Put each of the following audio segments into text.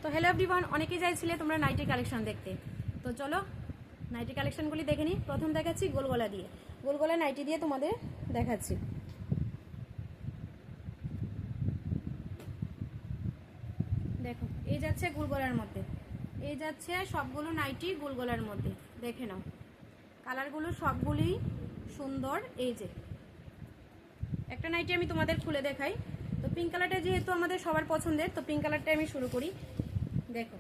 তো hello everyone, অনেকেই চাইছিলে তোমরা নাইটি কালেকশন দেখতে। তো চলো নাইটি কালেকশনগুলি দেখে নিই। প্রথম দেখাচ্ছি গোলগলা দিয়ে, গোলগলা নাইটি দিয়ে তোমাদের দেখাচ্ছি। দেখো এই যাচ্ছে গোলগলার মধ্যে, এই যাচ্ছে সবগুলো নাইটি গোলগলার মধ্যে। দেখে নাও কালারগুলো সবগুলোই সুন্দর। এই যে একটা নাইটি আমি তোমাদের খুলে দেখাই। তো পিঙ্ক কালারটা যেহেতু আমাদের সবার পছন্দের, তো পিঙ্ক কালারটা আমি শুরু করি। দেখো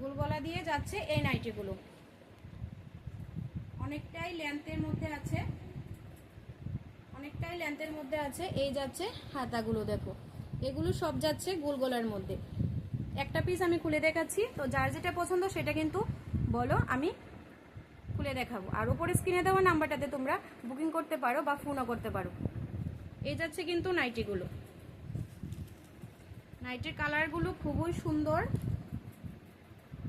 গোলগলা দিয়ে যাচ্ছে এই নাইটিগুলো, অনেকটাই লেন্থের মধ্যে আছে, অনেকটাই লেন্থের মধ্যে আছে। এই যাচ্ছে হাতাগুলো, দেখো এগুলো সব যাচ্ছে গোলগলার মধ্যে। একটা পিস আমি খুলে দেখাচ্ছি, তো যার যেটা পছন্দ সেটা কিন্তু বলো, আমি খুলে দেখাবো। আর উপরে স্ক্রিনে দেওয়া নাম্বারটাতে তোমরা বুকিং করতে পারো বা ফোনও করতে পারো। এই যাচ্ছে কিন্তু নাইটিগুলো, নাইটির কালারগুলো খুবই সুন্দর।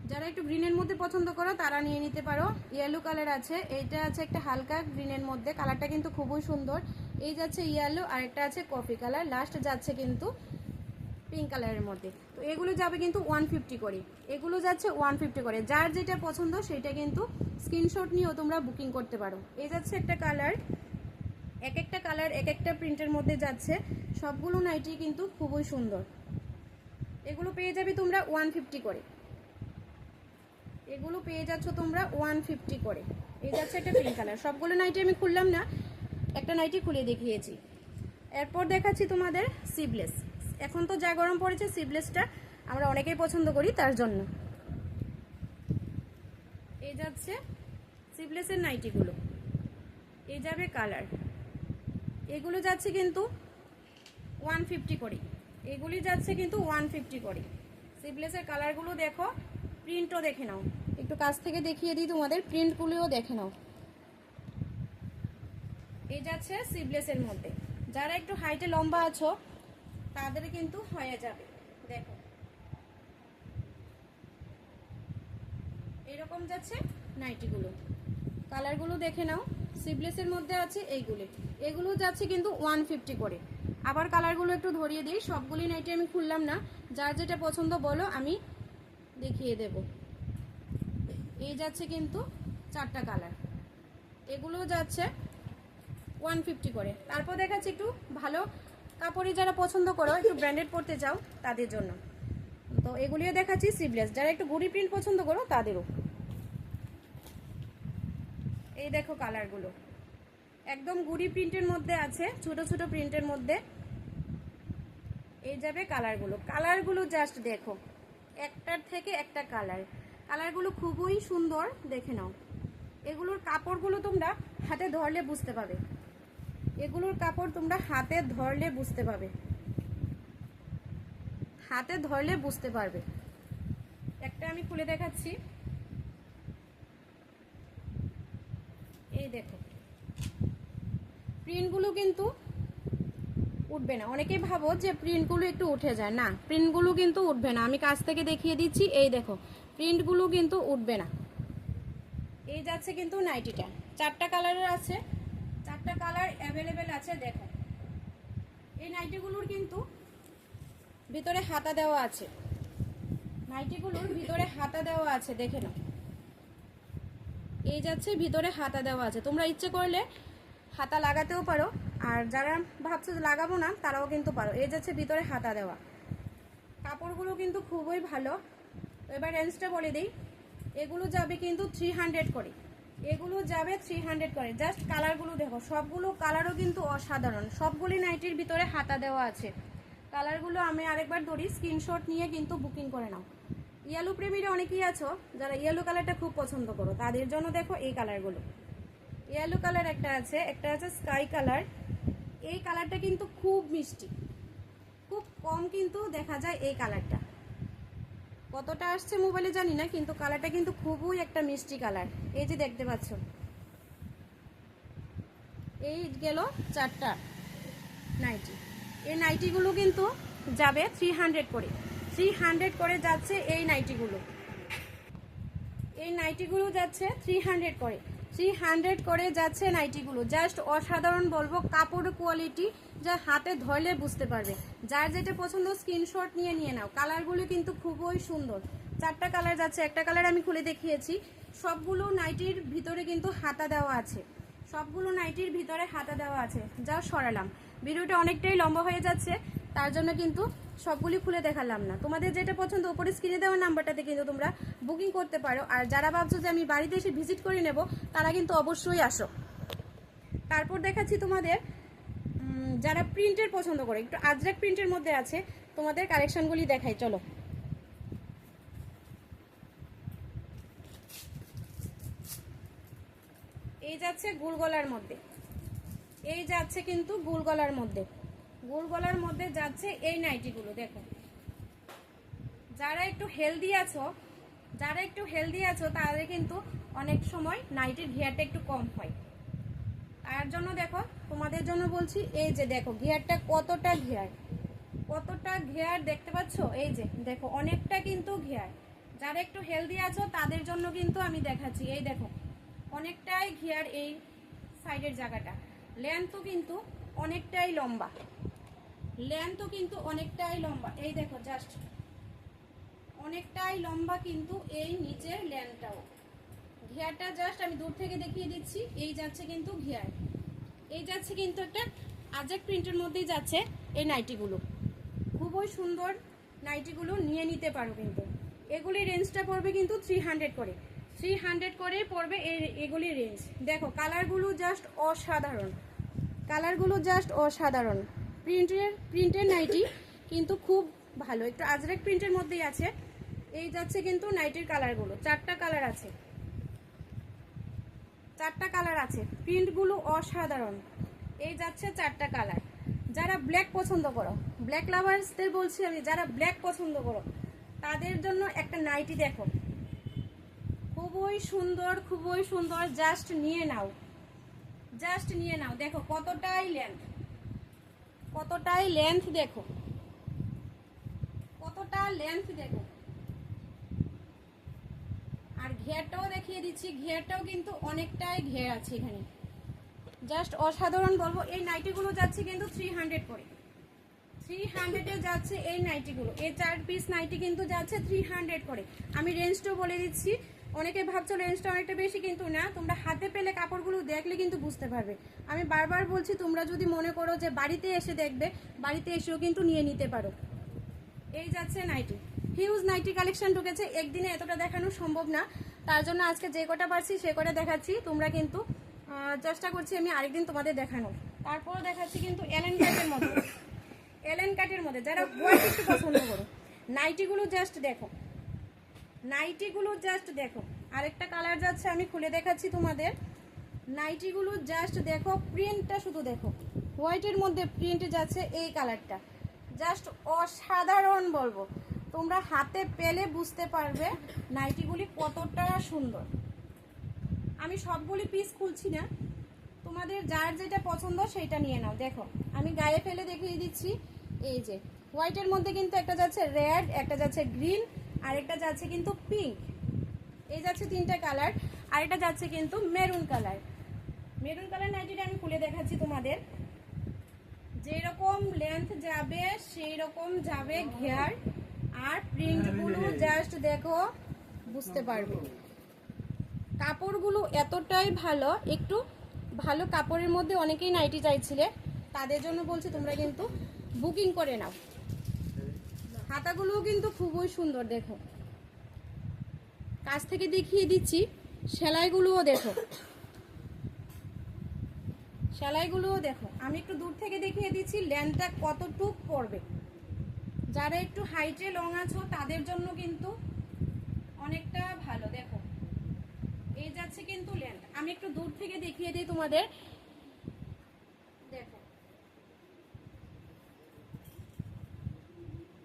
যারা একটু গ্রিনের মধ্যে পছন্দ করো তারা নিয়ে নিতে পারো। ইয়েলো কালার আছে, এইটা আছে একটা হালকা গ্রিনের মধ্যে, কালারটা কিন্তু খুবই সুন্দর। এই যাচ্ছে ইয়েলো, আর একটা আছে কফি কালার, লাস্ট যাচ্ছে কিন্তু পিঙ্ক কালারের মধ্যে। তো এগুলো যাবে কিন্তু 150 করে, এগুলো যাচ্ছে 150 করে। যার যেটা পছন্দ সেটা কিন্তু স্ক্রিনশট নিয়েও তোমরা বুকিং করতে পারো। এই যাচ্ছে একটা কালার, এক একটা কালার এক একটা প্রিন্টের মধ্যে যাচ্ছে। সবগুলো নাইটি কিন্তু খুবই সুন্দর। এগুলো পেয়ে যাবে তোমরা 150 করে, এগুলো পেয়ে যাচ্ছ তোমরা 150 করে। এই যাচ্ছে একটা পিঙ্ক কালার। সবগুলো নাইটি আমি খুললাম না, একটা নাইটি খুলে দেখিয়েছি। এরপর দেখাচ্ছি তোমাদের সিভলেস। এখন তো যা গরম পড়েছে, সিভলেসটা আমরা অনেকেই পছন্দ করি, তার জন্য এই যাচ্ছে সিভলেসের নাইটিগুলো। এই যাবে কালার, এগুলো যাচ্ছে কিন্তু 150 করে, এগুলি যাচ্ছে কিন্তু 150 করে। সিভলেসের কালারগুলো দেখো, প্রিন্টও দেখে নাও, একটু কাছ থেকে দেখিয়ে দিই তোমাদের, প্রিন্টগুলোও দেখে নাও। এই যাচ্ছে সিভলেসের মধ্যে। যারা একটু হাইটে লম্বা আছো তাদের কিন্তু হয়ে যাবে। দেখো এরকম যাচ্ছে নাইটিগুলো, কালারগুলো দেখে নাও। সিভলেসের মধ্যে আছে এইগুলো, এগুলো যাচ্ছে কিন্তু 150 করে। আবার কালারগুলো একটু ধরিয়ে দিই, সবগুলি নাইটি আমি খুললাম না, যার যেটা পছন্দ বলো, আমি দেখিয়ে দেব। এই যাচ্ছে কিন্তু 4টা কালার, এগুলো যাচ্ছে 150 করে। তারপর দেখাচ্ছি একটু ভালো কাপড়ই যারা পছন্দ করো, একটু ব্র্যান্ডেড পরতে চাও তাদের জন্য। তো এগুলিও দেখাচ্ছি সিভলেস, যারা একটু গুড়ি প্রিন্ট পছন্দ করো তাদেরও। এই দেখো কালারগুলো একদম গুড়ি প্রিন্টের মধ্যে আছে, ছোট ছোট প্রিন্টের মধ্যে। এই যাবে কালারগুলো, কালারগুলো জাস্ট দেখো, একটার থেকে একটা কালার, কালারগুলো খুবই সুন্দর। দেখে নাও এগুলোর কাপড়গুলো তোমরা হাতে ধরলে বুঝতে পাবে, এগুলোর কাপড় তোমরা হাতে ধরলে বুঝতে পাবে, হাতে ধরলে বুঝতে পারবে। একটা আমি খুলে দেখাচ্ছি। এই দেখো প্রিন্টগুলো কিন্তু উঠবে না। অনেকেই ভাবো যে প্রিন্টগুলো একটু উঠে যায়, না, প্রিন্টগুলো কিন্তু উঠবে না। আমি কাছ থেকে দেখিয়ে দিচ্ছি, এই দেখো প্রিন্টগুলো কিন্তু উঠবে না। এই যাচ্ছে কিন্তু নাইটিটা, 4টা কালারের আছে, 4টা কালার অ্যাভেলেবেল আছে। দেখো এই নাইটিগুলোর কিন্তু ভিতরে হাতা দেওয়া আছে, নাইটিগুলোর ভিতরে হাতা দেওয়া আছে, দেখে নাও। এই যাচ্ছে ভিতরে হাতা দেওয়া আছে, তোমরা ইচ্ছে করলে হাতা লাগাতেও পারো, আর যারা ভাবছো যে লাগাবো না তারাও কিন্তু পারো। এই যাচ্ছে ভিতরে হাতা দেওয়া, কাপড়গুলো কিন্তু খুবই ভালো। এবার রেঞ্জটা বলে দিই, এগুলো যাবে কিন্তু 300 করে, এগুলো যাবে 300 করে। জাস্ট কালারগুলো দেখো, সবগুলো কালারও কিন্তু অসাধারণ। সবগুলি নাইটির ভিতরে হাতা দেওয়া আছে। কালারগুলো আমি আরেকবার ধরি, স্ক্রিনশট নিয়ে কিন্তু বুকিং করে নাও। ইয়েলো প্রেমীরা অনেকেই আছো যারা ইয়েলো কালারটা খুব পছন্দ করো, তাদের জন্য দেখো এই কালারগুলো। ইয়েলো কালার একটা আছে, একটা আছে স্কাই কালার। এই কালারটা কিন্তু খুব মিষ্টি, খুব কম কিন্তু দেখা যায় এই কালারটা। কতটা আসছে মোবাইলে জানি না, কিন্তু কালারটা কিন্তু খুবই একটা মিষ্টি কালার। এই যে দেখতে পাচ্ছ, এই গেল 4টা নাইটি। এই নাইটিগুলো কিন্তু যাবে 300 করে, 300 করে যাচ্ছে এই নাইটিগুলো, এই নাইটিগুলো যাচ্ছে 300 করে। 300 করে যাচ্ছে নাইটিগুলো। জাস্ট অসাধারণ বলবো, কাপড় কোয়ালিটি যা হাতে ধরলে বুঝতে পারবে। যার যেটা পছন্দ স্ক্রিনশট নিয়ে নাও। কালারগুলো কিন্তু খুবই সুন্দর, 4টা কালার যাচ্ছে। একটা কালার আমি খুলে দেখিয়েছি। সবগুলো নাইটির ভিতরে কিন্তু হাতা দেওয়া আছে, সবগুলো নাইটির ভিতরে হাতা দেওয়া আছে। যা সরালাম, ভিডিওটা অনেকটাই লম্বা হয়ে যাচ্ছে, তার জন্য কিন্তু সবগুলি খুলে দেখালাম না। তোমাদের যেটা পছন্দ উপরে স্ক্রিনে দেওয়া নাম্বারটাতে কিন্তু তোমরা বুকিং করতে পারো। আর যারা ভাবছো যে আমি বাড়িতে এসে ভিজিট করে নেব, তারা কিন্তু অবশ্যই আসো। তারপর দেখাচ্ছি তোমাদের যারা প্রিন্টের পছন্দ করে, একটু আজরাক প্রিন্টের মধ্যে আছে, তোমাদের কালেকশনগুলি দেখাই চলো। এই যাচ্ছে গোল গলার মধ্যে, এই যাচ্ছে কিন্তু গোল গলার মধ্যে, গোল গলার মধ্যে যাচ্ছে এই নাইটিগুলো। দেখো যারা একটু হেলদি আছো তাদের কিন্তু অনেক সময় নাইটির ঘেয়ারটা একটু কম হয়, তার জন্য দেখো তোমাদের জন্য বলছি। এই যে দেখো ঘেয়ারটা কতটা ঘেয়ার দেখতে পাচ্ছ? এই যে দেখো অনেকটা কিন্তু ঘেয়ার। যারা একটু হেলদি আছো তাদের জন্য কিন্তু আমি দেখাচ্ছি। এই দেখো অনেকটাই ঘেয়ার, এই সাইডের জায়গাটা লেন্থও কিন্তু অনেকটাই লম্বা, এই দেখো জাস্ট অনেকটাই লম্বা কিন্তু এই নিচের লেন্থটাও। ঘেয়ারটা জাস্ট আমি দূর থেকে দেখিয়ে দিচ্ছি। এই যাচ্ছে কিন্তু ঘেয়ার, এই যাচ্ছে কিন্তু একটা আজরাক প্রিন্টের মধ্যেই যাচ্ছে এই নাইটিগুলো। খুবই সুন্দর নাইটিগুলো, নিয়ে নিতে পারো কিন্তু। এগুলির রেঞ্জটা পড়বে কিন্তু 300 করে পড়বে এগুলির রেঞ্জ। দেখো কালারগুলো জাস্ট অসাধারণ, প্রিন্টের নাইটি কিন্তু খুব ভালো। একটু আজরাক প্রিন্টের মধ্যেই আছে। এই যাচ্ছে কিন্তু নাইটির কালারগুলো, 4টা কালার আছে, প্রিন্টগুলো অসাধারণ। এই যাচ্ছে 4টা কালার। যারা ব্ল্যাক পছন্দ করো, ব্ল্যাক লাভার্সদের বলছি আমি, যারা ব্ল্যাক পছন্দ করো তাদের জন্য একটা নাইটি দেখো, খুবই সুন্দর। জাস্ট নিয়ে নাও। দেখো কতটাই লেন্থ দেখো, আর ঘেরটাও দেখিয়ে দিচ্ছি। ঘেরটাও কিন্তু অনেকটাই ঘের আছে এখানে, জাস্ট অসাধারণ বলবো। এই নাইটিগুলো যাচ্ছে কিন্তু 300 করে, 300 যাচ্ছে এই নাইটিগুলো। এই 4 পিস নাইটি কিন্তু যাচ্ছে 300 করে। আমি রেঞ্জটাও বলে দিচ্ছি। অনেকে ভাবছো রেঞ্জটা অনেকটা বেশি, কিন্তু না, তোমরা হাতে পেলে কাপড়গুলো দেখলে কিন্তু বুঝতে পারবে। আমি বারবার বলছি, তোমরা যদি মনে করো যে বাড়িতে এসে দেখবে, বাড়িতে এসেও কিন্তু নিয়ে নিতে পারো। এই যাচ্ছে নাইটি, হিউজ নাইটি কালেকশন ঢুকেছে। একদিনে এতটা দেখানো সম্ভব না, তার জন্য আজকে যে কটা পারছি সে কটা দেখাচ্ছি। তোমরা কিন্তু চেষ্টা করছি আমি আরেকদিন তোমাদের দেখানো। তারপর দেখাচ্ছি কিন্তু এলেন কাটের মধ্যে যারা হোয়াইট একটু পছন্দ করো, নাইটিগুলো জাস্ট দেখো। আরেকটা কালার যাচ্ছে, আমি খুলে দেখাচ্ছি তোমাদের। নাইটিগুলো জাস্ট দেখো, প্রিন্টটা শুধু দেখো, হোয়াইটের মধ্যে প্রিন্ট যাচ্ছে এই কালারটা, জাস্ট অসাধারণ বলবো। তোমরা হাতে পেলে বুঝতে পারবে নাইটিগুলি কতটা সুন্দর। আমি সবগুলি পিস খুলছি না, তোমাদের যার যেটা পছন্দ সেটা নিয়ে নাও। দেখো আমি গায়ে ফেলে দেখিয়ে দিচ্ছি। এই যে হোয়াইটের মধ্যে কিন্তু একটা যাচ্ছে রেড, একটা যাচ্ছে গ্রিন, আর একটা যাচ্ছে কিন্তু পিঙ্ক। এই যাচ্ছে 3টা কালার, আর এটা যাচ্ছে কিন্তু মেরুন কালার নাইটিটা আমি খুলে দেখাচ্ছি তোমাদের। যেরকম লেন্থ যাবে সেই রকম যাবে ঘেয়ার, আর প্রিন্টগুলো জাস্ট দেখো বুঝতে পারবে। কাপড়গুলো এতটাই ভালো, একটু ভালো কাপড়ের মধ্যে অনেকেই নাইটি চাইছিলে, তাদের জন্য বলছি তোমরা কিন্তু বুকিং করে নাও। হাতাগুলোও কিন্তু খুবই সুন্দর, দেখো কাছ থেকে দেখিয়ে দিচ্ছি। সেলাইগুলোও দেখো, আমি একটু দূর থেকে দেখিয়ে দিচ্ছি লেন্থটা কতটুক পড়বে। যারা একটু হাইটে লং আছো তাদের জন্য কিন্তু অনেকটা ভালো। দেখো এই যাচ্ছে কিন্তু লেন্থ, আমি একটু দূর থেকে দেখিয়ে দিই তোমাদের। দেখো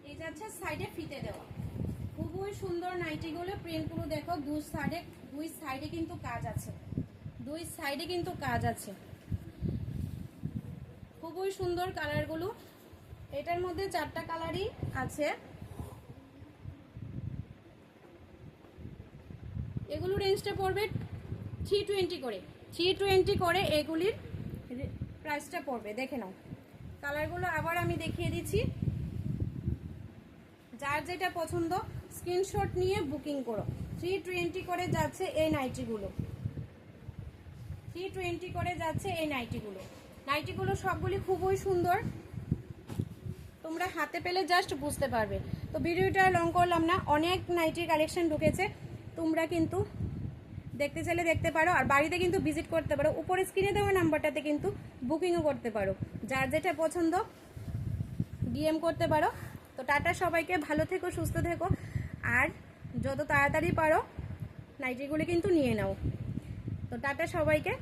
এই যাচ্ছে সাইডে ফিতে দেওয়া, খুবই সুন্দর নাইটিগুলো। প্রিন্টগুলো দেখো, দুই সাইডে কিন্তু কাজ আছে, খুবই সুন্দর কালারগুলো। এটার মধ্যে 4টা কালারই আছে। এগুলো রেঞ্জটা পড়বে 320 করে, 320 করে এগুলির প্রাইসটা পড়বে। দেখে নাও কালারগুলো আবার আমি দেখিয়ে দিচ্ছি। যার যেটা পছন্দ স্ক্রিনশট নিয়ে বুকিং করো। 320 করে যাচ্ছে এই নাইটিগুলো, 320 করে যাচ্ছে এই নাইটিগুলো। নাইটিগুলো সবগুলি খুবই সুন্দর, তোমরা হাতে পেলে জাস্ট বুঝতে পারবে। তো ভিডিওটা লং করলাম না, অনেক নাইটির কালেকশন ঢুকেছে, তোমরা কিন্তু দেখতে চাইলে দেখতে পারো, আর বাড়িতে কিন্তু ভিজিট করতে পারো। উপরে স্ক্রিনে দেওয়া নাম্বারটাতে কিন্তু বুকিংও করতে পারো, যার যেটা পছন্দ ডিএম করতে পারো। তো টাটা সবাইকে, ভালো থেকো, সুস্থ থেকো, আর যত তাড়াতাড়ি পারো নাইটিগুলো কিন্তু নিয়ে নাও। তো টাটা সবাইকে।